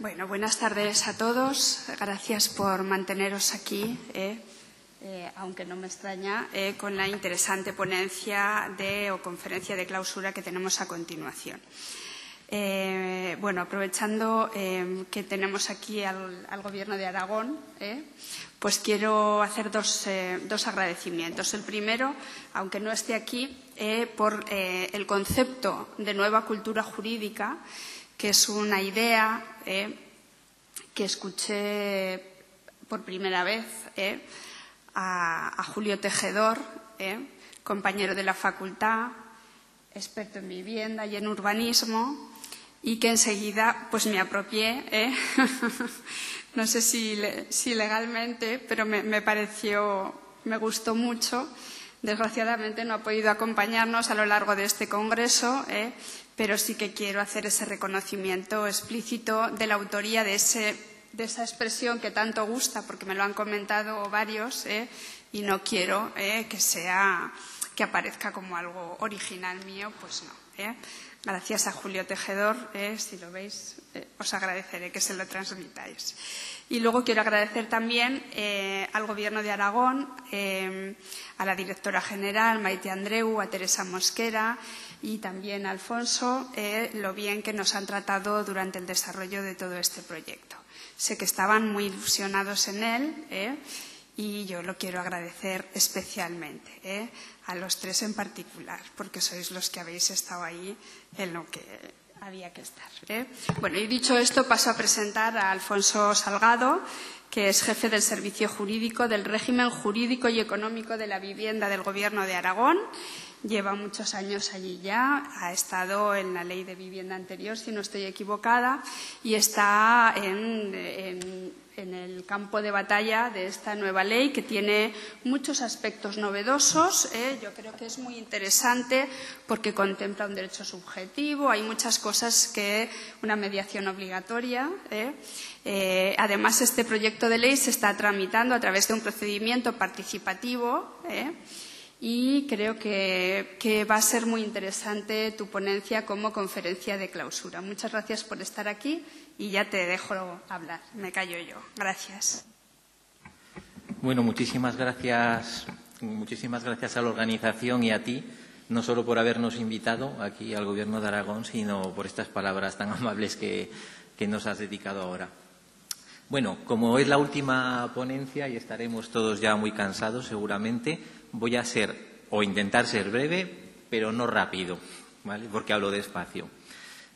Bueno, buenas tardes a todos. Gracias por manteneros aquí, aunque no me extraña, con la interesante ponencia o conferencia de clausura que tenemos a continuación. Bueno, aprovechando que tenemos aquí al Gobierno de Aragón, pues quiero hacer dos agradecimientos. El primero, aunque no esté aquí, por el concepto de nueva cultura jurídica, que es una idea que escuché por primera vez a Julio Tejedor, compañero de la facultad, experto en vivienda y en urbanismo, y que enseguida pues me apropié, no sé si legalmente, pero me gustó mucho. Desgraciadamente no ha podido acompañarnos a lo largo de este congreso, pero sí que quiero hacer ese reconocimiento explícito de la autoría de esa expresión que tanto gusta, porque me lo han comentado varios, y no quiero que aparezca como algo original mío, pues no. Gracias a Julio Tejedor, si lo veis, os agradeceré que se lo transmitáis. Y luego quiero agradecer también al Gobierno de Aragón, a la directora general, Maite Andreu, a Teresa Mosquera y también a Alfonso, lo bien que nos han tratado durante el desarrollo de todo este proyecto. Sé que estaban muy ilusionados en él y yo lo quiero agradecer especialmente, a los tres en particular, porque sois los que habéis estado ahí en lo que había que estar. Bueno, y dicho esto, paso a presentar a Alfonso Salgado, que es jefe del Servicio Jurídico del Régimen Jurídico y Económico de la Vivienda del Gobierno de Aragón. Lleva muchos años allí ya, ha estado en la Ley de Vivienda anterior, si no estoy equivocada, y está en el campo de batalla de esta nueva ley, que tiene muchos aspectos novedosos. Yo creo que es muy interesante porque contempla un derecho subjetivo, hay muchas cosas una mediación obligatoria. Además, este proyecto de ley se está tramitando a través de un procedimiento participativo, y creo que va a ser muy interesante tu ponencia como conferencia de clausura. Muchas gracias por estar aquí y ya te dejo hablar. Me callo yo. Gracias. Bueno, muchísimas gracias a la organización y a ti, no solo por habernos invitado aquí al Gobierno de Aragón, sino por estas palabras tan amables que nos has dedicado ahora. Bueno, como es la última ponencia y estaremos todos ya muy cansados seguramente, voy a intentar ser breve, pero no rápido, ¿vale? Porque hablo despacio.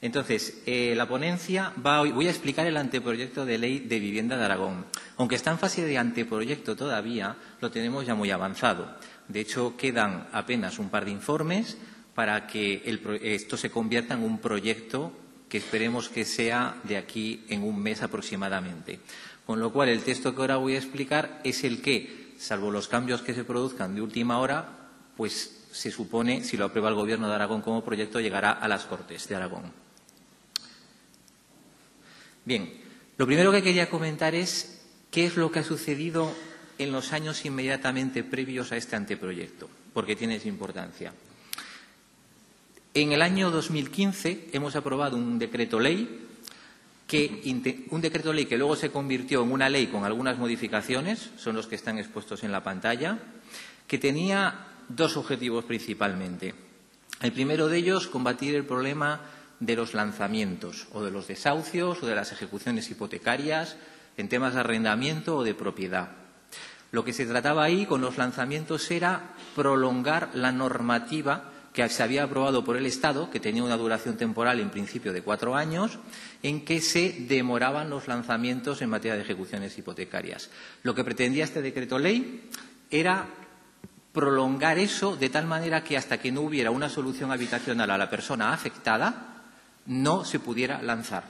Entonces, la ponencia voy a explicar el anteproyecto de ley de vivienda de Aragón. Aunque está en fase de anteproyecto todavía, lo tenemos ya muy avanzado. De hecho, quedan apenas un par de informes para que esto se convierta en un proyecto que esperemos que sea de aquí en un mes aproximadamente. Con lo cual, el texto que ahora voy a explicar es el que, salvo los cambios que se produzcan de última hora, pues se supone, si lo aprueba el Gobierno de Aragón como proyecto, llegará a las Cortes de Aragón. Bien, lo primero que quería comentar es qué es lo que ha sucedido en los años inmediatamente previos a este anteproyecto, porque tiene esa importancia. En el año 2015 hemos aprobado un decreto ley que luego se convirtió en una ley con algunas modificaciones, son los que están expuestos en la pantalla, que tenía dos objetivos principalmente. El primero de ellos, combatir el problema de los lanzamientos o de los desahucios o de las ejecuciones hipotecarias en temas de arrendamiento o de propiedad. Lo que se trataba ahí con los lanzamientos era prolongar la normativa que se había aprobado por el Estado, que tenía una duración temporal en principio de 4 años, en que se demoraban los lanzamientos en materia de ejecuciones hipotecarias. Lo que pretendía este decreto ley era prolongar eso de tal manera que hasta que no hubiera una solución habitacional a la persona afectada, no se pudiera lanzar.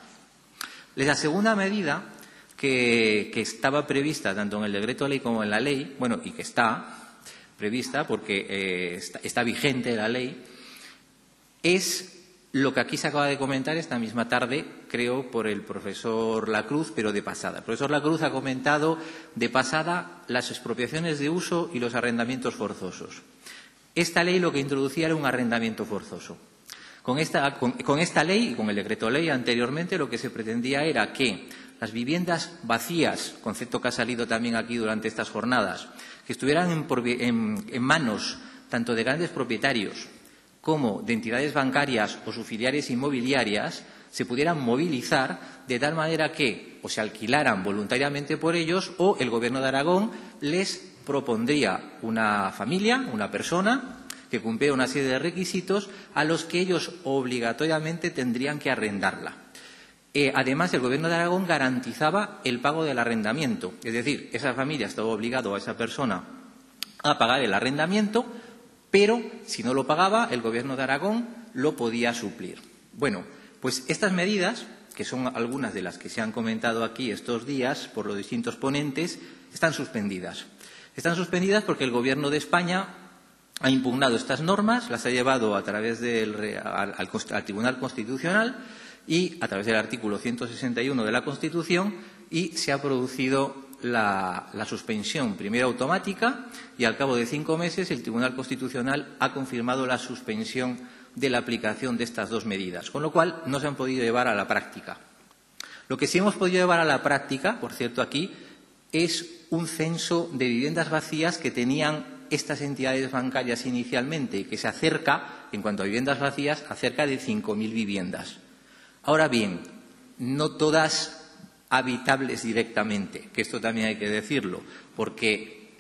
La segunda medida que estaba prevista tanto en el decreto ley como en la ley, bueno, y que está prevista porque está vigente la ley, es lo que aquí se acaba de comentar esta misma tarde, creo, por el profesor Lacruz, pero de pasada. El profesor Lacruz ha comentado de pasada las expropiaciones de uso y los arrendamientos forzosos. Esta ley lo que introducía era un arrendamiento forzoso. Con esta ley y con el decreto ley anteriormente lo que se pretendía era que las viviendas vacías, concepto que ha salido también aquí durante estas jornadas, que estuvieran en manos tanto de grandes propietarios como de entidades bancarias o subsidiarias inmobiliarias, se pudieran movilizar de tal manera que o se alquilaran voluntariamente por ellos o el Gobierno de Aragón les propondría una familia, una persona, que cumpliera una serie de requisitos a los que ellos obligatoriamente tendrían que arrendarla. Además, el Gobierno de Aragón garantizaba el pago del arrendamiento. Es decir, esa familia estaba obligada a esa persona a pagar el arrendamiento, pero si no lo pagaba, el Gobierno de Aragón lo podía suplir. Bueno, pues estas medidas, que son algunas de las que se han comentado aquí estos días por los distintos ponentes, están suspendidas. Están suspendidas porque el Gobierno de España ha impugnado estas normas, las ha llevado a través al Tribunal Constitucional y a través del artículo 161 de la Constitución, y se ha producido la suspensión primero automática y al cabo de 5 meses el Tribunal Constitucional ha confirmado la suspensión de la aplicación de estas dos medidas, con lo cual no se han podido llevar a la práctica. Lo que sí hemos podido llevar a la práctica, por cierto, aquí, es un censo de viviendas vacías que tenían estas entidades bancarias inicialmente y que se acerca, en cuanto a viviendas vacías, a cerca de 5.000 viviendas. Ahora bien, no todas habitables directamente, que esto también hay que decirlo, porque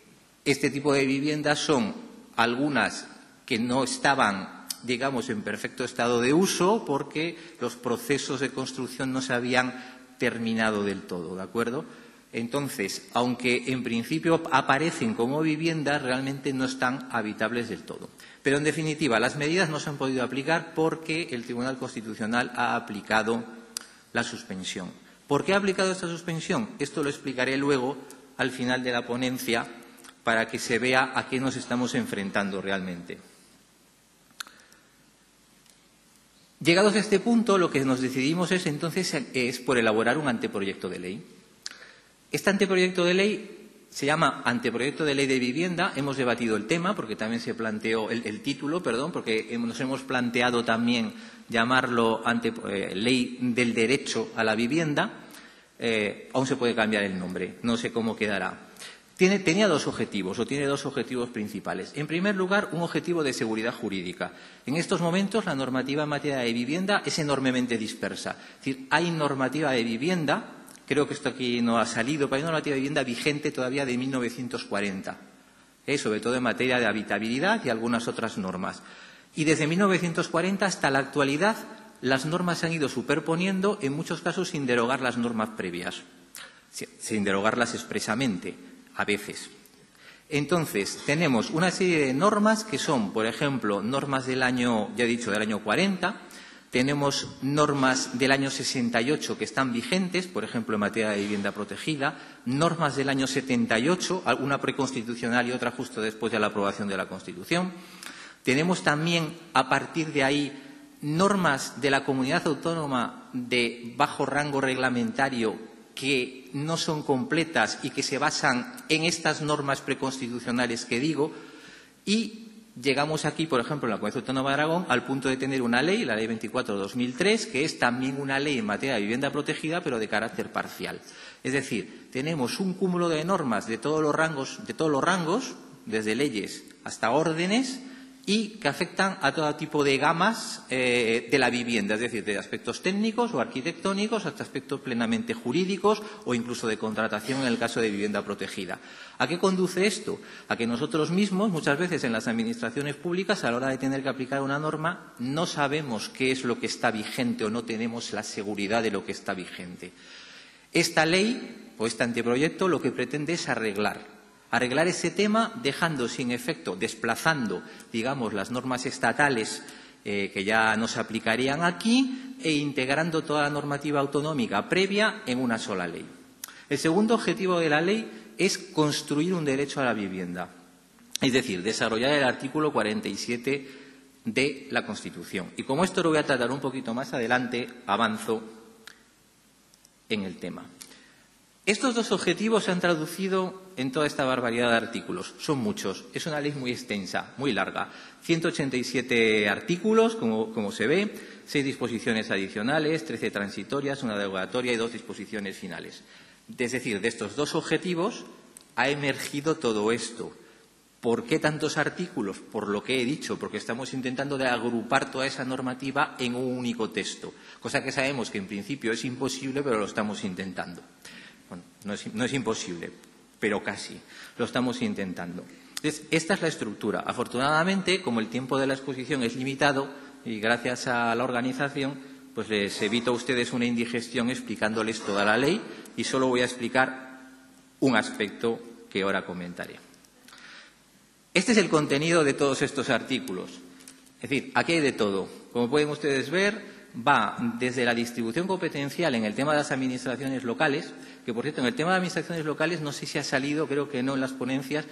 este tipo de viviendas son algunas que no estaban, digamos, en perfecto estado de uso porque los procesos de construcción no se habían terminado del todo, ¿de acuerdo? Entonces, aunque en principio aparecen como viviendas, realmente no están habitables del todo. Pero, en definitiva, las medidas no se han podido aplicar porque el Tribunal Constitucional ha aplicado la suspensión. ¿Por qué ha aplicado esta suspensión? Esto lo explicaré luego al final de la ponencia para que se vea a qué nos estamos enfrentando realmente. Llegados a este punto, lo que nos decidimos es por elaborar un anteproyecto de ley. Este anteproyecto de ley se llama Anteproyecto de Ley de Vivienda. Hemos debatido el tema porque también se planteó el título, porque nos hemos planteado también llamarlo Ley del Derecho a la Vivienda. Aún se puede cambiar el nombre, no sé cómo quedará. Tiene dos objetivos principales. En primer lugar, un objetivo de seguridad jurídica. En estos momentos, la normativa en materia de vivienda es enormemente dispersa. Es decir, hay normativa de vivienda. Creo que esto aquí no ha salido, pero hay una normativa de vivienda vigente todavía de 1940, sobre todo en materia de habitabilidad y algunas otras normas. Y desde 1940 hasta la actualidad, las normas se han ido superponiendo, en muchos casos sin derogar las normas previas, sin derogarlas expresamente, a veces. Entonces, tenemos una serie de normas que son, por ejemplo, normas del año, ya he dicho, del año 40, tenemos normas del año 68 que están vigentes, por ejemplo, en materia de vivienda protegida, normas del año 78, una preconstitucional y otra justo después de la aprobación de la Constitución. Tenemos también, a partir de ahí, normas de la comunidad autónoma de bajo rango reglamentario que no son completas y que se basan en estas normas preconstitucionales que digo, y llegamos aquí, por ejemplo, en la Comunidad Autónoma de Aragón, al punto de tener una ley, la Ley 24/2003, que es también una ley en materia de vivienda protegida, pero de carácter parcial. Es decir, tenemos un cúmulo de normas de todos los rangos, desde leyes hasta órdenes, y que afectan a todo tipo de gamas de la vivienda, es decir, de aspectos técnicos o arquitectónicos hasta aspectos plenamente jurídicos o incluso de contratación en el caso de vivienda protegida. ¿A qué conduce esto? A que nosotros mismos, muchas veces en las administraciones públicas, a la hora de tener que aplicar una norma, no sabemos qué es lo que está vigente o no tenemos la seguridad de lo que está vigente. Esta ley o este anteproyecto lo que pretende es arreglar ese tema, dejando sin efecto, desplazando, digamos, las normas estatales que ya no se aplicarían aquí e integrando toda la normativa autonómica previa en una sola ley. El segundo objetivo de la ley es construir un derecho a la vivienda, es decir, desarrollar el artículo 47 de la Constitución. Y como esto lo voy a tratar un poquito más adelante, avanzo en el tema. Estos dos objetivos se han traducido en toda esta barbaridad de artículos. Son muchos. Es una ley muy extensa, muy larga. 187 artículos, como se ve, 6 disposiciones adicionales, 13 transitorias, una derogatoria y 2 disposiciones finales. Es decir, de estos dos objetivos ha emergido todo esto. ¿Por qué tantos artículos? Por lo que he dicho, porque estamos intentando de agrupar toda esa normativa en un único texto, cosa que sabemos que en principio es imposible, pero lo estamos intentando. Bueno, no es imposible, pero casi. Lo estamos intentando. Entonces, esta es la estructura. Afortunadamente, como el tiempo de la exposición es limitado y gracias a la organización, pues les evito a ustedes una indigestión explicándoles toda la ley y solo voy a explicar un aspecto que ahora comentaré. Este es el contenido de todos estos artículos. Es decir, aquí hay de todo. Como pueden ustedes ver, va desde la distribución competencial en el tema de las administraciones locales, que, por cierto, en el tema de administraciones locales no sé si ha salido, creo que no en las ponencias,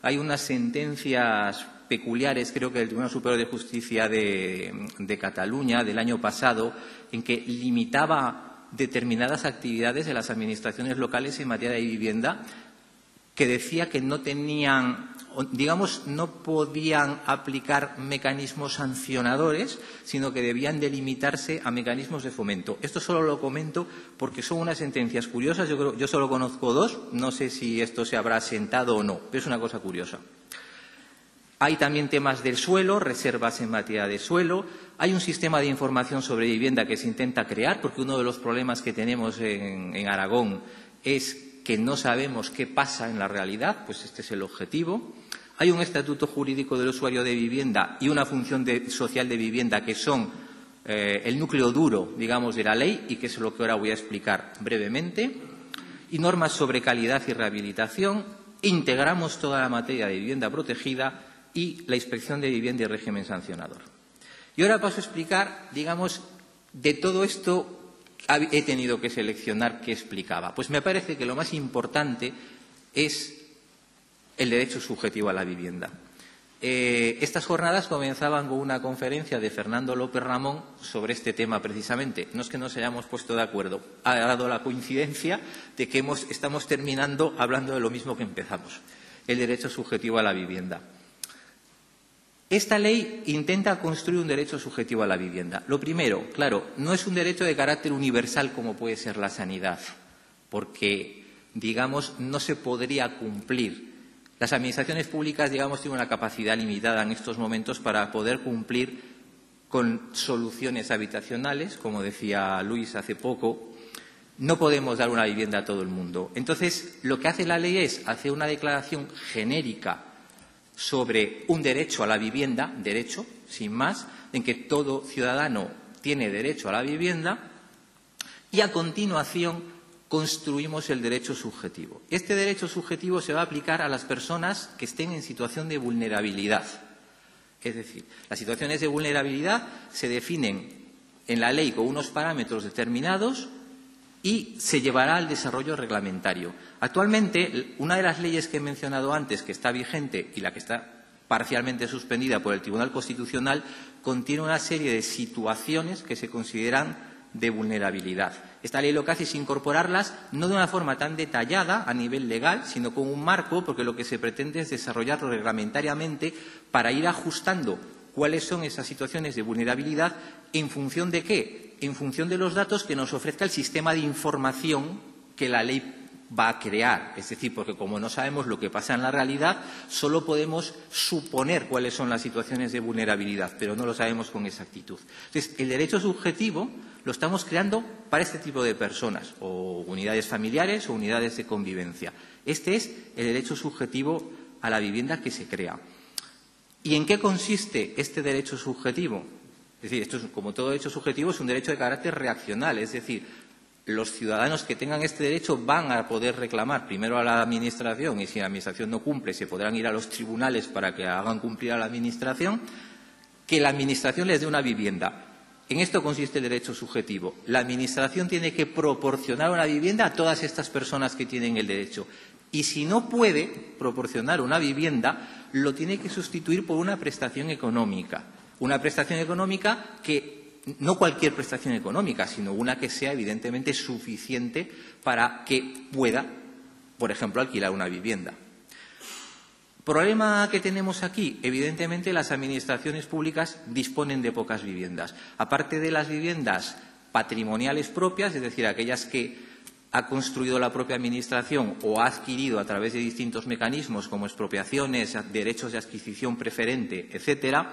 hay unas sentencias peculiares, creo que del Tribunal Superior de Justicia de Cataluña del año pasado, en que limitaba determinadas actividades de las administraciones locales en materia de vivienda, que decía que no tenían, digamos, no podían aplicar mecanismos sancionadores, sino que debían delimitarse a mecanismos de fomento. Esto solo lo comento porque son unas sentencias curiosas. Yo solo conozco 2. No sé si esto se habrá asentado o no, pero es una cosa curiosa. Hay también temas del suelo, reservas en materia de suelo. Hay un sistema de información sobre vivienda que se intenta crear, porque uno de los problemas que tenemos en Aragón es que no sabemos qué pasa en la realidad, pues este es el objetivo. Hay un estatuto jurídico del usuario de vivienda y una función social de vivienda que son el núcleo duro, digamos, de la ley y que es lo que ahora voy a explicar brevemente. Y normas sobre calidad y rehabilitación. Integramos toda la materia de vivienda protegida y la inspección de vivienda y régimen sancionador. Y ahora paso a explicar, digamos, de todo esto he tenido que seleccionar qué explicaba. Pues me parece que lo más importante es el derecho subjetivo a la vivienda. Estas jornadas comenzaban con una conferencia de Fernando López Ramón sobre este tema precisamente. No es que nos hayamos puesto de acuerdo. Ha dado la coincidencia de que estamos terminando hablando de lo mismo que empezamos, el derecho subjetivo a la vivienda. Esta ley intenta construir un derecho subjetivo a la vivienda. Lo primero, claro, no es un derecho de carácter universal como puede ser la sanidad, porque, digamos, no se podría cumplir. Las administraciones públicas, digamos, tienen una capacidad limitada en estos momentos para poder cumplir con soluciones habitacionales, como decía Luis hace poco. No podemos dar una vivienda a todo el mundo. Entonces, lo que hace la ley es hacer una declaración genérica sobre un derecho a la vivienda, derecho, sin más, en que todo ciudadano tiene derecho a la vivienda, y a continuación construimos el derecho subjetivo. Este derecho subjetivo se va a aplicar a las personas que estén en situación de vulnerabilidad. Es decir, las situaciones de vulnerabilidad se definen en la ley con unos parámetros determinados y se llevará al desarrollo reglamentario. Actualmente, una de las leyes que he mencionado antes, que está vigente y la que está parcialmente suspendida por el Tribunal Constitucional, contiene una serie de situaciones que se consideran de vulnerabilidad. Esta ley lo que hace es incorporarlas no de una forma tan detallada a nivel legal, sino con un marco, porque lo que se pretende es desarrollarlo reglamentariamente para ir ajustando cuáles son esas situaciones de vulnerabilidad en función de qué, en función de los datos que nos ofrezca el sistema de información que la ley va a crear. Es decir, porque como no sabemos lo que pasa en la realidad, solo podemos suponer cuáles son las situaciones de vulnerabilidad, pero no lo sabemos con exactitud. Entonces, el derecho subjetivo lo estamos creando para este tipo de personas, o unidades familiares o unidades de convivencia. Este es el derecho subjetivo a la vivienda que se crea. ¿Y en qué consiste este derecho subjetivo? Es decir, esto es, como todo derecho subjetivo, es un derecho de carácter reaccional, es decir, los ciudadanos que tengan este derecho van a poder reclamar primero a la Administración, y si la Administración no cumple, se podrán ir a los tribunales para que hagan cumplir a la Administración, que la Administración les dé una vivienda. En esto consiste el derecho subjetivo. La Administración tiene que proporcionar una vivienda a todas estas personas que tienen el derecho. Y si no puede proporcionar una vivienda, lo tiene que sustituir por una prestación económica. Una prestación económica que no cualquier prestación económica, sino una que sea evidentemente suficiente para que pueda, por ejemplo, alquilar una vivienda. ¿Problema que tenemos aquí? Evidentemente, las administraciones públicas disponen de pocas viviendas. Aparte de las viviendas patrimoniales propias, es decir, aquellas que ha construido la propia Administración o ha adquirido a través de distintos mecanismos como expropiaciones, derechos de adquisición preferente, etcétera,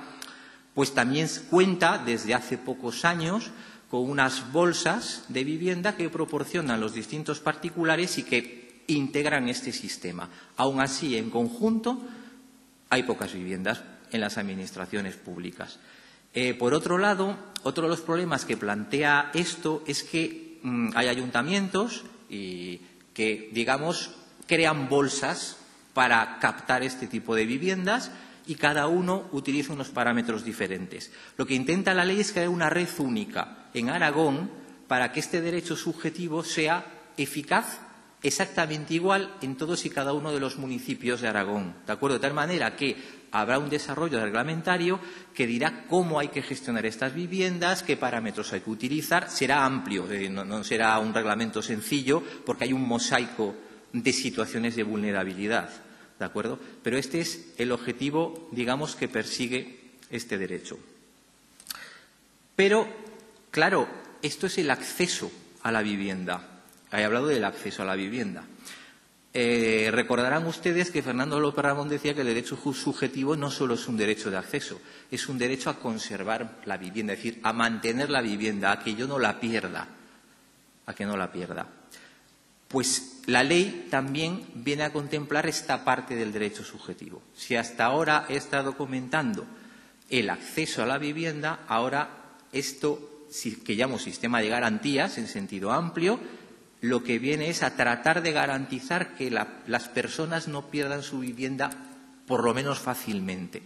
pues también cuenta desde hace pocos años con unas bolsas de vivienda que proporcionan los distintos particulares y que integran este sistema. Aún así, en conjunto, hay pocas viviendas en las administraciones públicas. Por otro lado, otro de los problemas que plantea esto es que hay ayuntamientos que, digamos, crean bolsas para captar este tipo de viviendas y cada uno utiliza unos parámetros diferentes. Lo que intenta la ley es crear una red única en Aragón para que este derecho subjetivo sea eficaz exactamente igual en todos y cada uno de los municipios de Aragón, ¿de acuerdo? De tal manera que habrá un desarrollo reglamentario que dirá cómo hay que gestionar estas viviendas, qué parámetros hay que utilizar. Será amplio, no será un reglamento sencillo porque hay un mosaico de situaciones de vulnerabilidad, ¿de acuerdo? Pero este es el objetivo, digamos, que persigue este derecho. Pero, claro, esto es el acceso a la vivienda. He hablado del acceso a la vivienda. Recordarán ustedes que Fernando López Ramón decía que el derecho subjetivo no solo es un derecho de acceso, es un derecho a conservar la vivienda, es decir, a mantener la vivienda, a que yo no la pierda, Pues la ley también viene a contemplar esta parte del derecho subjetivo. Si hasta ahora he estado comentando el acceso a la vivienda, ahora esto que llamo sistema de garantías en sentido amplio, lo que viene es a tratar de garantizar que las personas no pierdan su vivienda, por lo menos fácilmente.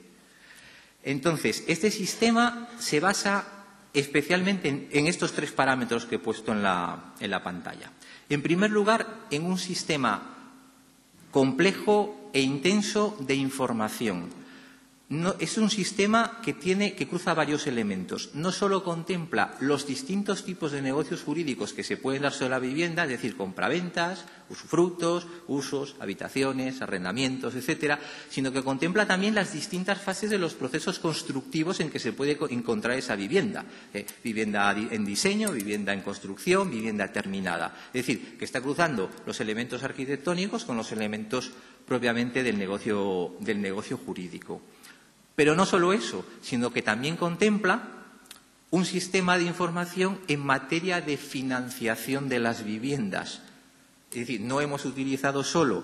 Entonces, este sistema se basa especialmente en estos tres parámetros que he puesto en la pantalla. En primer lugar, en un sistema complejo e intenso de información. Es un sistema que cruza varios elementos. No solo contempla los distintos tipos de negocios jurídicos que se pueden dar sobre la vivienda, es decir, compraventas, usufructos, usos, habitaciones, arrendamientos, etcétera, sino que contempla también las distintas fases de los procesos constructivos en que se puede encontrar esa vivienda. Vivienda en diseño, vivienda en construcción, vivienda terminada. Es decir, que está cruzando los elementos arquitectónicos con los elementos propiamente del negocio jurídico. Pero no solo eso, sino que también contempla un sistema de información en materia de financiación de las viviendas. Es decir, no hemos utilizado solo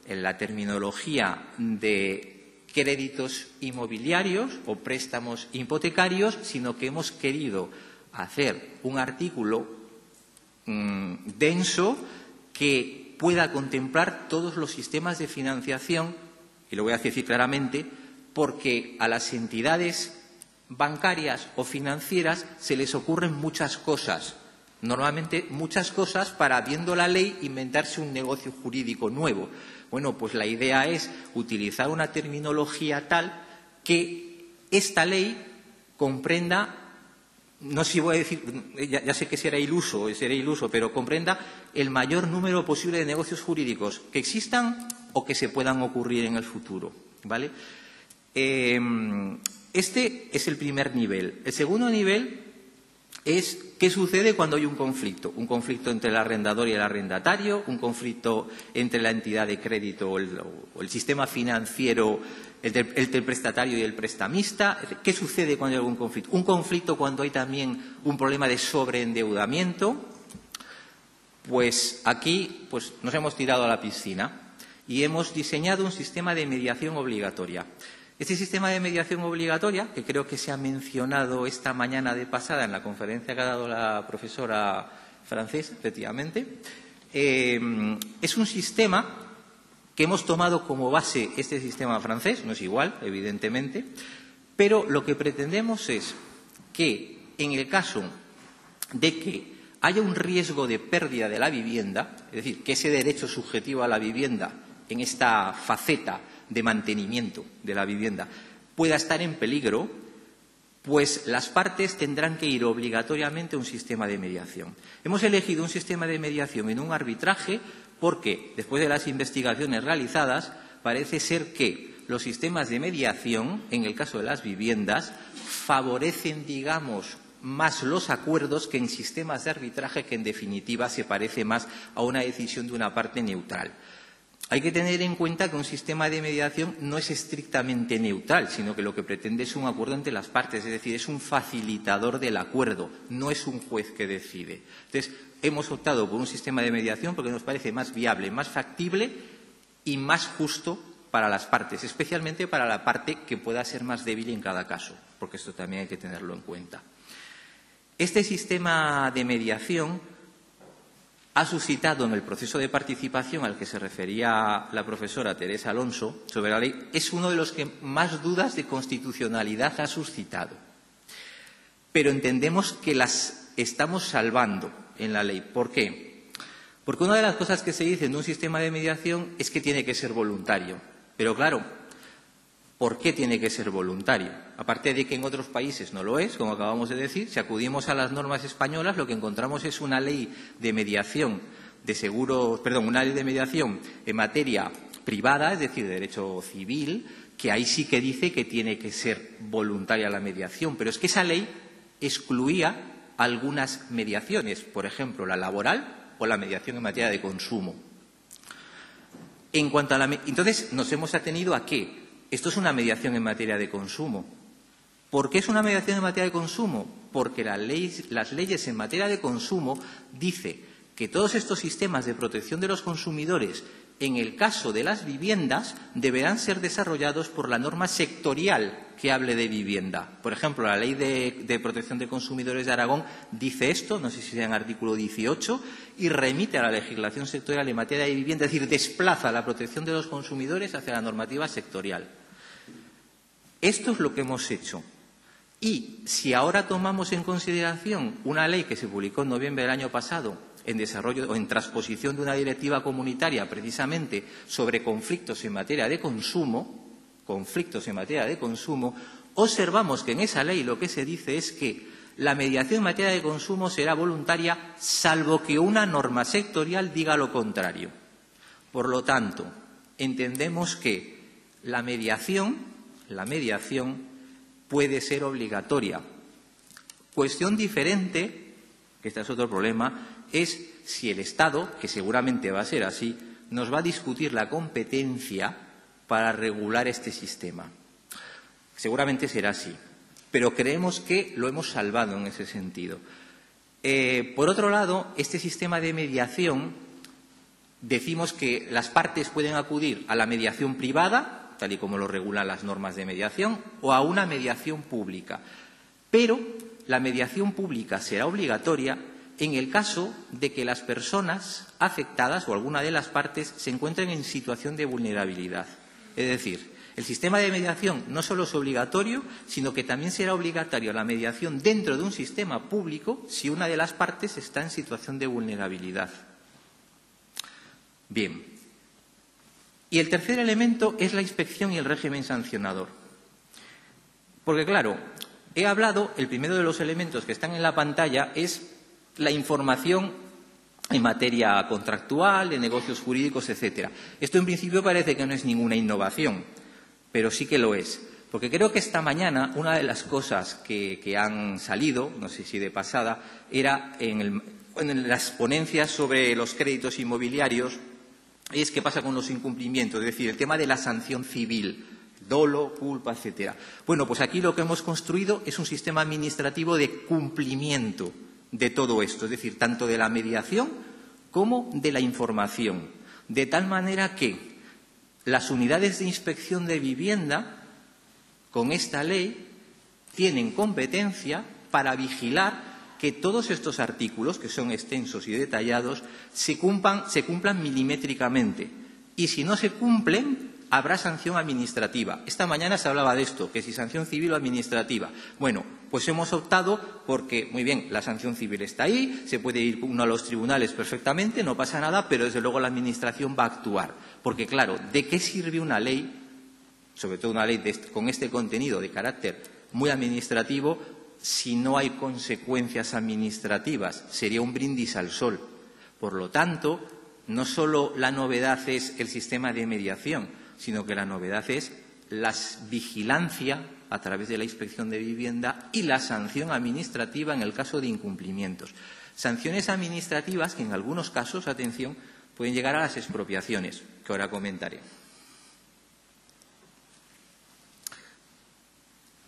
la terminología de créditos inmobiliarios o préstamos hipotecarios, sino que hemos querido hacer un artículo denso que pueda contemplar todos los sistemas de financiación, y lo voy a decir claramente, porque a las entidades bancarias o financieras se les ocurren muchas cosas, normalmente muchas cosas para, viendo la ley, inventarse un negocio jurídico nuevo. Bueno, pues la idea es utilizar una terminología tal que esta ley comprenda, no sé si voy a decir, ya sé que será iluso, pero comprenda el mayor número posible de negocios jurídicos que existan o que se puedan ocurrir en el futuro, ¿vale? Este es el primer nivel. El segundo nivel es qué sucede cuando hay un conflicto entre el arrendador y el arrendatario, un conflicto entre la entidad de crédito o el sistema financiero, el prestatario y el prestamista. ¿Qué sucede cuando hay algún conflicto? Un conflicto cuando hay también un problema de sobreendeudamiento. Pues aquí nos hemos tirado a la piscina y hemos diseñado un sistema de mediación obligatoria. Este sistema de mediación obligatoria, que creo que se ha mencionado esta mañana de pasada en la conferencia que ha dado la profesora francesa, efectivamente, es un sistema que hemos tomado como base este sistema francés, no es igual, evidentemente, pero lo que pretendemos es que, en el caso de que haya un riesgo de pérdida de la vivienda, es decir, que ese derecho subjetivo a la vivienda en esta faceta de mantenimiento de la vivienda pueda estar en peligro, pues las partes tendrán que ir obligatoriamente a un sistema de mediación. Hemos elegido un sistema de mediación en un arbitraje porque, después de las investigaciones realizadas, parece ser que los sistemas de mediación, en el caso de las viviendas, favorecen, digamos, más los acuerdos que en sistemas de arbitraje que, en definitiva, se parece más a una decisión de una parte neutral. Hay que tener en cuenta que un sistema de mediación no es estrictamente neutral, sino que lo que pretende es un acuerdo entre las partes, es decir, es un facilitador del acuerdo, no es un juez que decide. Entonces, hemos optado por un sistema de mediación porque nos parece más viable, más factible y más justo para las partes, especialmente para la parte que pueda ser más débil en cada caso, porque esto también hay que tenerlo en cuenta. Este sistema de mediación ha suscitado en el proceso de participación al que se refería la profesora Teresa Alonso sobre la ley, es uno de los que más dudas de constitucionalidad ha suscitado. Pero entendemos que las estamos salvando en la ley. ¿Por qué? Porque una de las cosas que se dice en un sistema de mediación es que tiene que ser voluntario. Pero claro, ¿por qué tiene que ser voluntario? Aparte de que en otros países no lo es, como acabamos de decir, si acudimos a las normas españolas, lo que encontramos es una ley de mediación una ley de mediación en materia privada, es decir, de derecho civil, que ahí sí que dice que tiene que ser voluntaria la mediación. Pero es que esa ley excluía algunas mediaciones, por ejemplo, la laboral o la mediación en materia de consumo. Entonces, nos hemos atenido a ¿qué? Esto es una mediación en materia de consumo. ¿Por qué es una mediación en materia de consumo? Porque las leyes en materia de consumo dicen que todos estos sistemas de protección de los consumidores, en el caso de las viviendas, deberán ser desarrollados por la norma sectorial que hable de vivienda. Por ejemplo, la Ley de Protección de Consumidores de Aragón dice esto, no sé si sea en artículo 18, y remite a la legislación sectorial en materia de vivienda, es decir, desplaza la protección de los consumidores hacia la normativa sectorial. Esto es lo que hemos hecho. Y si ahora tomamos en consideración una ley que se publicó en noviembre del año pasado en desarrollo o en transposición de una directiva comunitaria precisamente sobre conflictos en materia de consumo, observamos que en esa ley lo que se dice es que la mediación en materia de consumo será voluntaria salvo que una norma sectorial diga lo contrario. Por lo tanto, entendemos que la mediación puede ser obligatoria. Cuestión diferente, que este es otro problema, es si el Estado, que seguramente va a ser así, nos va a discutir la competencia para regular este sistema. Seguramente será así, pero creemos que lo hemos salvado en ese sentido. Por otro lado, este sistema de mediación, decimos que las partes pueden acudir a la mediación privada, tal y como lo regulan las normas de mediación, o a una mediación pública. Pero la mediación pública será obligatoria en el caso de que las personas afectadas o alguna de las partes se encuentren en situación de vulnerabilidad. Es decir, el sistema de mediación no solo es obligatorio, sino que también será obligatoria la mediación dentro de un sistema público si una de las partes está en situación de vulnerabilidad. Bien. Y el tercer elemento es la inspección y el régimen sancionador. Porque, claro, he hablado, el primero de los elementos que están en la pantalla es la información en materia contractual, de negocios jurídicos, etcétera. Esto, en principio, parece que no es ninguna innovación, pero sí que lo es. Porque creo que esta mañana una de las cosas que han salido, no sé si de pasada, era en las ponencias sobre los créditos inmobiliarios, es qué pasa con los incumplimientos, es decir, el tema de la sanción civil, dolo, culpa, etcétera. Bueno, pues aquí lo que hemos construido es un sistema administrativo de cumplimiento de todo esto, es decir, tanto de la mediación como de la información, de tal manera que las unidades de inspección de vivienda, con esta ley, tienen competencia para vigilar que todos estos artículos, que son extensos y detallados, se cumplan milimétricamente. Y si no se cumplen, habrá sanción administrativa. Esta mañana se hablaba de esto, que si sanción civil o administrativa. Bueno, pues hemos optado porque, muy bien, la sanción civil está ahí, se puede ir uno a los tribunales perfectamente, no pasa nada, pero desde luego la Administración va a actuar. Porque, claro, ¿de qué sirve una ley, sobre todo una ley con este contenido de carácter muy administrativo si no hay consecuencias administrativas. Sería un brindis al sol. Por lo tanto, no solo la novedad es el sistema de mediación, sino que la novedad es la vigilancia a través de la inspección de vivienda y la sanción administrativa en el caso de incumplimientos. Sanciones administrativas que en algunos casos, atención, pueden llegar a las expropiaciones, que ahora comentaré.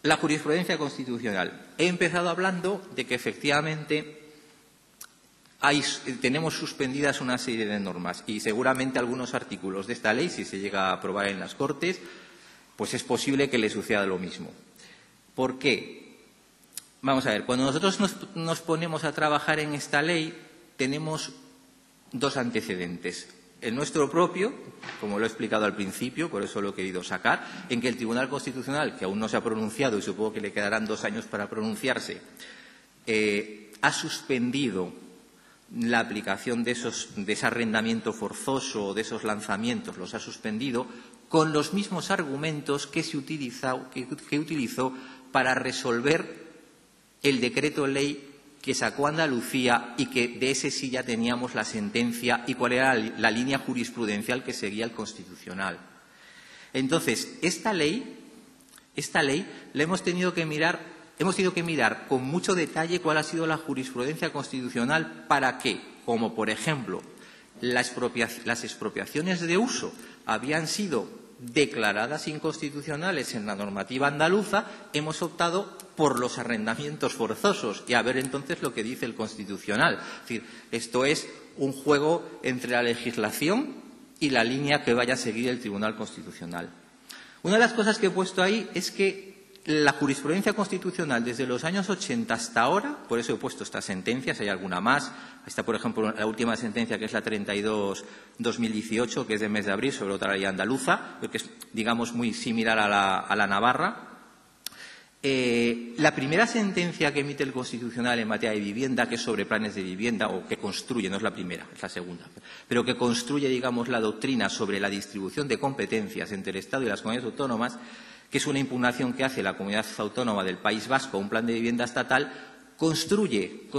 La jurisprudencia constitucional. He empezado hablando de que efectivamente tenemos suspendidas una serie de normas y seguramente algunos artículos de esta ley, si se llega a aprobar en las Cortes, pues es posible que le suceda lo mismo. ¿Por qué? Vamos a ver, cuando nosotros nos ponemos a trabajar en esta ley, tenemos dos antecedentes. El nuestro propio, como lo he explicado al principio, por eso lo he querido sacar, en que el Tribunal Constitucional, que aún no se ha pronunciado y supongo que le quedarán 2 años para pronunciarse, ha suspendido la aplicación de ese arrendamiento forzoso o de esos lanzamientos, los ha suspendido con los mismos argumentos que utilizó para resolver el decreto ley que sacó Andalucía y que de ese sí ya teníamos la sentencia y cuál era la línea jurisprudencial que seguía el Constitucional. Entonces, esta ley la hemos tenido que mirar con mucho detalle cuál ha sido la jurisprudencia constitucional para que, como por ejemplo, las expropiaciones de uso habían sido declaradas inconstitucionales en la normativa andaluza, hemos optado por los arrendamientos forzosos y a ver entonces lo que dice el Constitucional. Es decir, esto es un juego entre la legislación y la línea que vaya a seguir el Tribunal Constitucional. Una de las cosas que he puesto ahí es que la jurisprudencia constitucional desde los años 80 hasta ahora, por eso he puesto estas sentencias, hay alguna más, está por ejemplo la última sentencia que es la 32/2018, que es del mes de abril sobre otra ley andaluza, que es digamos muy similar a la navarra. La primera sentencia que emite el Constitucional en materia de vivienda, que es sobre planes de vivienda, o que construye, no es la primera, es la segunda, pero que construye, digamos, la doctrina sobre la distribución de competencias entre el Estado y las comunidades autónomas, que es una impugnación que hace la Comunidad Autónoma del País Vasco a un plan de vivienda estatal, construye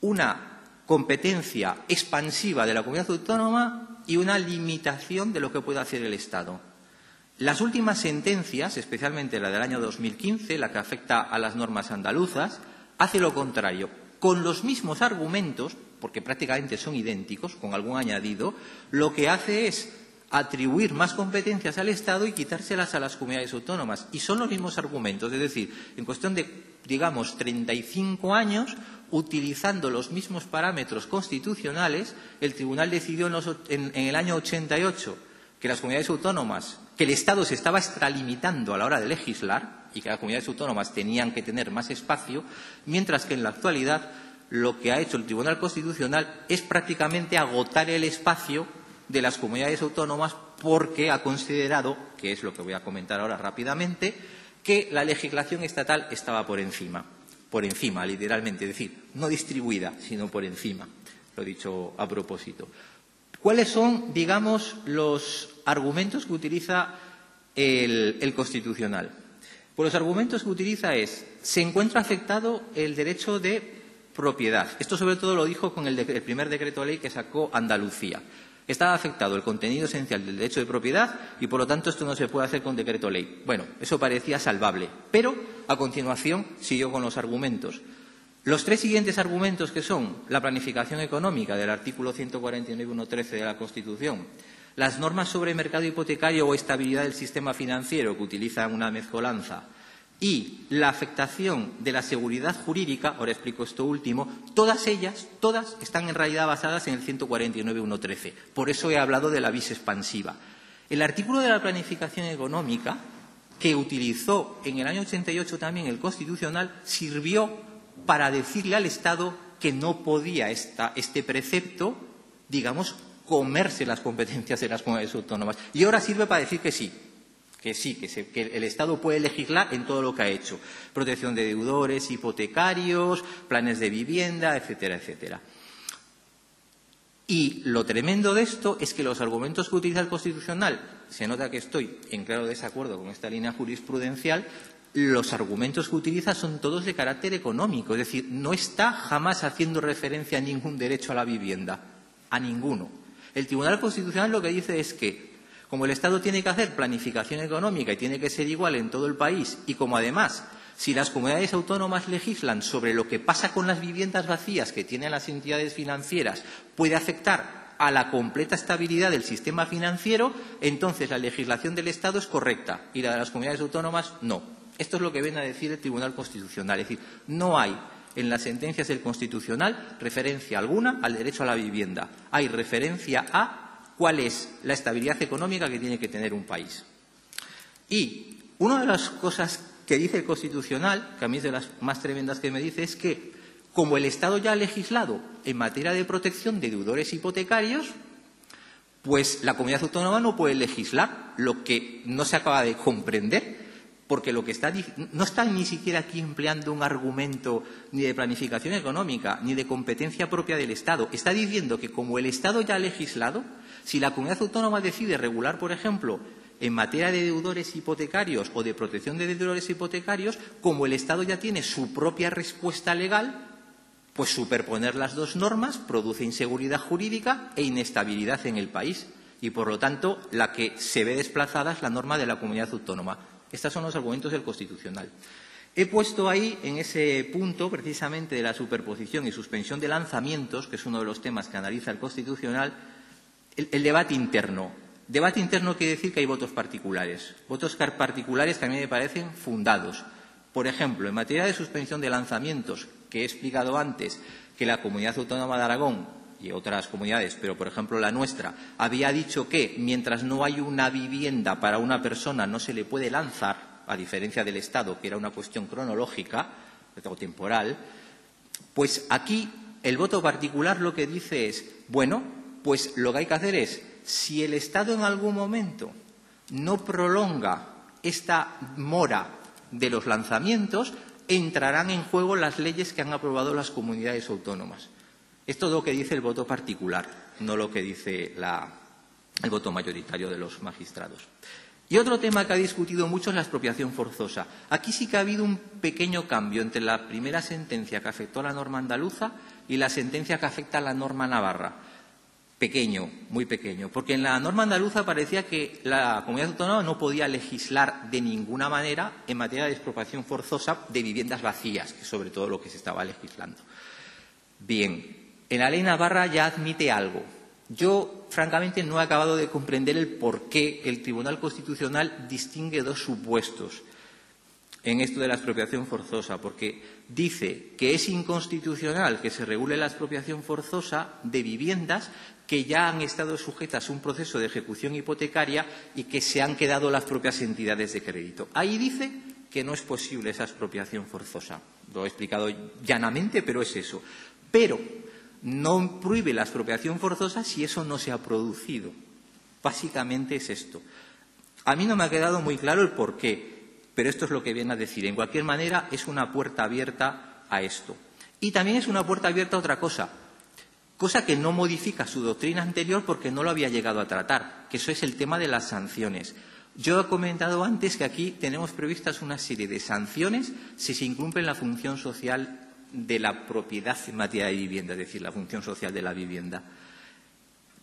una competencia expansiva de la Comunidad Autónoma y una limitación de lo que puede hacer el Estado. Las últimas sentencias, especialmente la del año 2015, la que afecta a las normas andaluzas, hace lo contrario. Con los mismos argumentos, porque prácticamente son idénticos, con algún añadido, lo que hace es atribuir más competencias al Estado y quitárselas a las comunidades autónomas. Y son los mismos argumentos, es decir, en cuestión de, digamos, 35 años, utilizando los mismos parámetros constitucionales, el Tribunal decidió en el año 88 que las comunidades autónomas, que el Estado se estaba extralimitando a la hora de legislar y que las comunidades autónomas tenían que tener más espacio, mientras que en la actualidad lo que ha hecho el Tribunal Constitucional es prácticamente agotar el espacio de las comunidades autónomas porque ha considerado, que es lo que voy a comentar ahora rápidamente, que la legislación estatal estaba por encima, literalmente, es decir, no distribuida, sino por encima. Lo he dicho a propósito. ¿Cuáles son, digamos, los argumentos que utiliza el Constitucional? Pues los argumentos que utiliza se encuentra afectado el derecho de propiedad. Esto sobre todo lo dijo con el primer decreto de ley que sacó Andalucía. Estaba afectado el contenido esencial del derecho de propiedad y, por lo tanto, esto no se puede hacer con decreto ley. Bueno, eso parecía salvable, pero a continuación siguió con los argumentos. Los 3 siguientes argumentos, que son la planificación económica del artículo 149.1.13 de la Constitución, las normas sobre mercado hipotecario o estabilidad del sistema financiero, que utilizan una mezcolanza, y la afectación de la seguridad jurídica, ahora explico esto último, todas están en realidad basadas en el 149.1.13. Por eso he hablado de la vis expansiva. El artículo de la planificación económica, que utilizó en el año 88 también el Constitucional, sirvió para decirle al Estado que no podía este precepto, digamos, comerse las competencias de las comunidades autónomas. Y ahora sirve para decir que sí. Que el Estado puede legislar en todo lo que ha hecho. Protección de deudores, hipotecarios, planes de vivienda, etcétera, etcétera. Y lo tremendo de esto es que los argumentos que utiliza el Constitucional, se nota que estoy en claro desacuerdo con esta línea jurisprudencial, los argumentos que utiliza son todos de carácter económico. Es decir, no está jamás haciendo referencia a ningún derecho a la vivienda, a ninguno. El Tribunal Constitucional lo que dice es que, como el Estado tiene que hacer planificación económica y tiene que ser igual en todo el país, y como además, si las comunidades autónomas legislan sobre lo que pasa con las viviendas vacías que tienen las entidades financieras, puede afectar a la completa estabilidad del sistema financiero, entonces la legislación del Estado es correcta y la de las comunidades autónomas no. Esto es lo que viene a decir el Tribunal Constitucional. Es decir, no hay en las sentencias del Constitucional referencia alguna al derecho a la vivienda. Hay referencia a cuál es la estabilidad económica que tiene que tener un país. Y una de las cosas que dice el Constitucional, que a mí es de las más tremendas que me dice, es que como el Estado ya ha legislado en materia de protección de deudores hipotecarios, pues la comunidad autónoma no puede legislar, lo que no se acaba de comprender, porque lo que no está ni siquiera aquí empleando un argumento ni de planificación económica, ni de competencia propia del Estado. Está diciendo que como el Estado ya ha legislado, si la comunidad autónoma decide regular, por ejemplo, en materia de deudores hipotecarios o de protección de deudores hipotecarios, como el Estado ya tiene su propia respuesta legal, pues superponer las dos normas produce inseguridad jurídica e inestabilidad en el país. Y, por lo tanto, la que se ve desplazada es la norma de la comunidad autónoma. Estos son los argumentos del Constitucional. He puesto ahí, en ese punto, precisamente de la superposición y suspensión de lanzamientos, que es uno de los temas que analiza el Constitucional, el debate interno. Debate interno quiere decir que hay votos particulares. Votos particulares que a mí me parecen fundados. Por ejemplo, en materia de suspensión de lanzamientos, que he explicado antes que la Comunidad Autónoma de Aragón y otras comunidades, pero por ejemplo la nuestra, había dicho que mientras no hay una vivienda para una persona no se le puede lanzar, a diferencia del Estado, que era una cuestión cronológica o temporal, pues aquí el voto particular lo que dice es, bueno, pues lo que hay que hacer es, si el Estado en algún momento no prolonga esta mora de los lanzamientos, entrarán en juego las leyes que han aprobado las comunidades autónomas. Esto es lo que dice el voto particular, no lo que dice el voto mayoritario de los magistrados. Y otro tema que ha discutido mucho es la expropiación forzosa. Aquí sí que ha habido un pequeño cambio entre la primera sentencia que afectó a la norma andaluza y la sentencia que afecta a la norma navarra. Pequeño, muy pequeño, porque en la norma andaluza parecía que la comunidad autónoma no podía legislar de ninguna manera en materia de expropiación forzosa de viviendas vacías, que es sobre todo lo que se estaba legislando. Bien, en la ley navarra ya admite algo. Yo, francamente, no he acabado de comprender el por qué el Tribunal Constitucional distingue dos supuestos en esto de la expropiación forzosa, porque dice que es inconstitucional que se regule la expropiación forzosa de viviendas que ya han estado sujetas a un proceso de ejecución hipotecaria y que se han quedado las propias entidades de crédito. Ahí dice que no es posible esa expropiación forzosa. Lo he explicado llanamente, pero es eso. Pero no prohíbe la expropiación forzosa si eso no se ha producido. Básicamente es esto. A mí no me ha quedado muy claro el porqué, pero esto es lo que viene a decir. En cualquier manera, es una puerta abierta a esto. Y también es una puerta abierta a otra cosa que no modifica su doctrina anterior porque no lo había llegado a tratar, que eso es el tema de las sanciones. Yo he comentado antes que aquí tenemos previstas una serie de sanciones si se incumple la función social de la propiedad en materia de vivienda, es decir, la función social de la vivienda.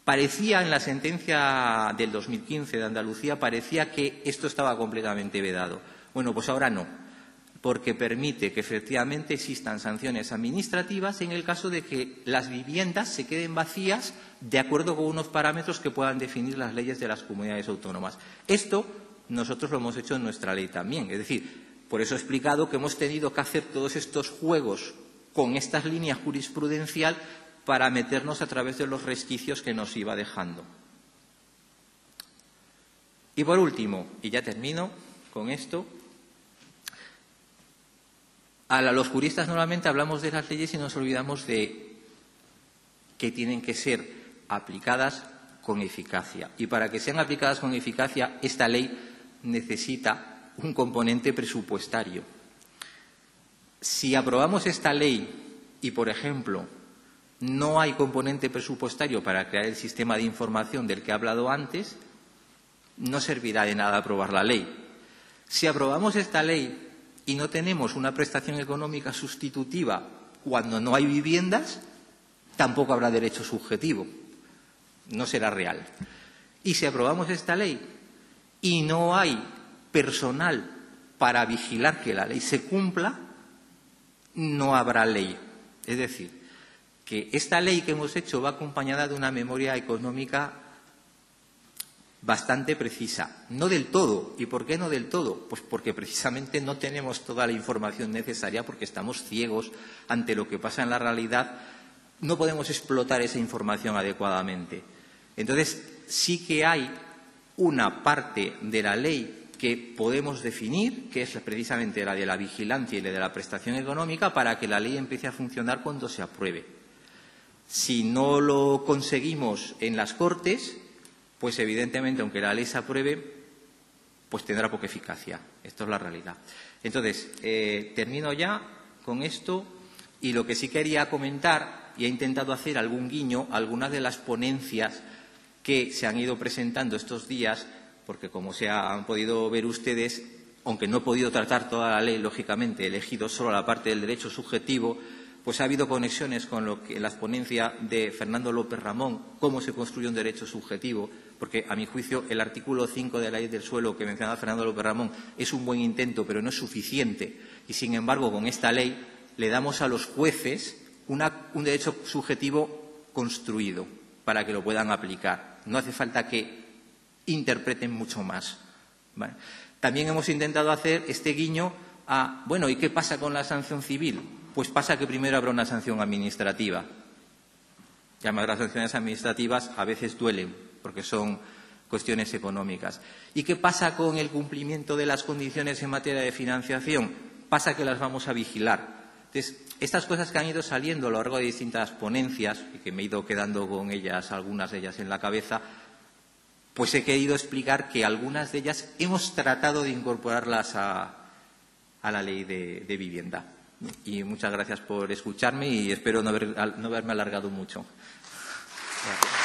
Parecía, en la sentencia del 2015 de Andalucía, parecía que esto estaba completamente vedado. Bueno, pues ahora no, porque permite que efectivamente existan sanciones administrativas en el caso de que las viviendas se queden vacías de acuerdo con unos parámetros que puedan definir las leyes de las comunidades autónomas. Esto nosotros lo hemos hecho en nuestra ley también. Es decir, por eso he explicado que hemos tenido que hacer todos estos juegos con estas líneas jurisprudencial para meternos a través de los resquicios que nos iba dejando. Y por último, y ya termino con esto, a los juristas normalmente hablamos de las leyes y nos olvidamos de que tienen que ser aplicadas con eficacia. Y para que sean aplicadas con eficacia, esta ley necesita un componente presupuestario. Si aprobamos esta ley y, por ejemplo, no hay componente presupuestario para crear el sistema de información del que he hablado antes, no servirá de nada aprobar la ley. Si aprobamos esta ley y no tenemos una prestación económica sustitutiva cuando no hay viviendas, tampoco habrá derecho subjetivo. No será real. Y si aprobamos esta ley y no hay personal para vigilar que la ley se cumpla, no habrá ley. Es decir, que esta ley que hemos hecho va acompañada de una memoria económica bastante precisa. No del todo. ¿Y por qué no del todo? Pues porque precisamente no tenemos toda la información necesaria, porque estamos ciegos ante lo que pasa en la realidad. No podemos explotar esa información adecuadamente. Entonces, sí que hay una parte de la ley que podemos definir, que es precisamente la de la vigilancia y la de la prestación económica, para que la ley empiece a funcionar cuando se apruebe. Si no lo conseguimos en las Cortes, pues evidentemente, aunque la ley se apruebe, pues tendrá poca eficacia. Esto es la realidad. Entonces, termino ya con esto, y lo que sí quería comentar, y he intentado hacer algún guiño a algunas de las ponencias que se han ido presentando estos días, porque como se han podido ver ustedes, aunque no he podido tratar toda la ley, lógicamente, he elegido solo la parte del derecho subjetivo, pues ha habido conexiones con lo que las ponencias de Fernando López Ramón, cómo se construye un derecho subjetivo, porque a mi juicio el artículo 5 de la Ley del Suelo que mencionaba Fernando López Ramón es un buen intento, pero no es suficiente. Y, sin embargo, con esta ley le damos a los jueces un derecho subjetivo construido para que lo puedan aplicar. No hace falta que interpreten mucho más. ¿Vale? También hemos intentado hacer este guiño a, bueno, ¿y qué pasa con la sanción civil? Pues pasa que primero habrá una sanción administrativa. Y además las sanciones administrativas a veces duelen, porque son cuestiones económicas. ¿Y qué pasa con el cumplimiento de las condiciones en materia de financiación? Pasa que las vamos a vigilar. Entonces, estas cosas que han ido saliendo a lo largo de distintas ponencias, y que me he ido quedando con ellas, algunas de ellas en la cabeza, pues he querido explicar que algunas de ellas hemos tratado de incorporarlas a la ley de vivienda. Y muchas gracias por escucharme y espero no haberme alargado mucho. Gracias.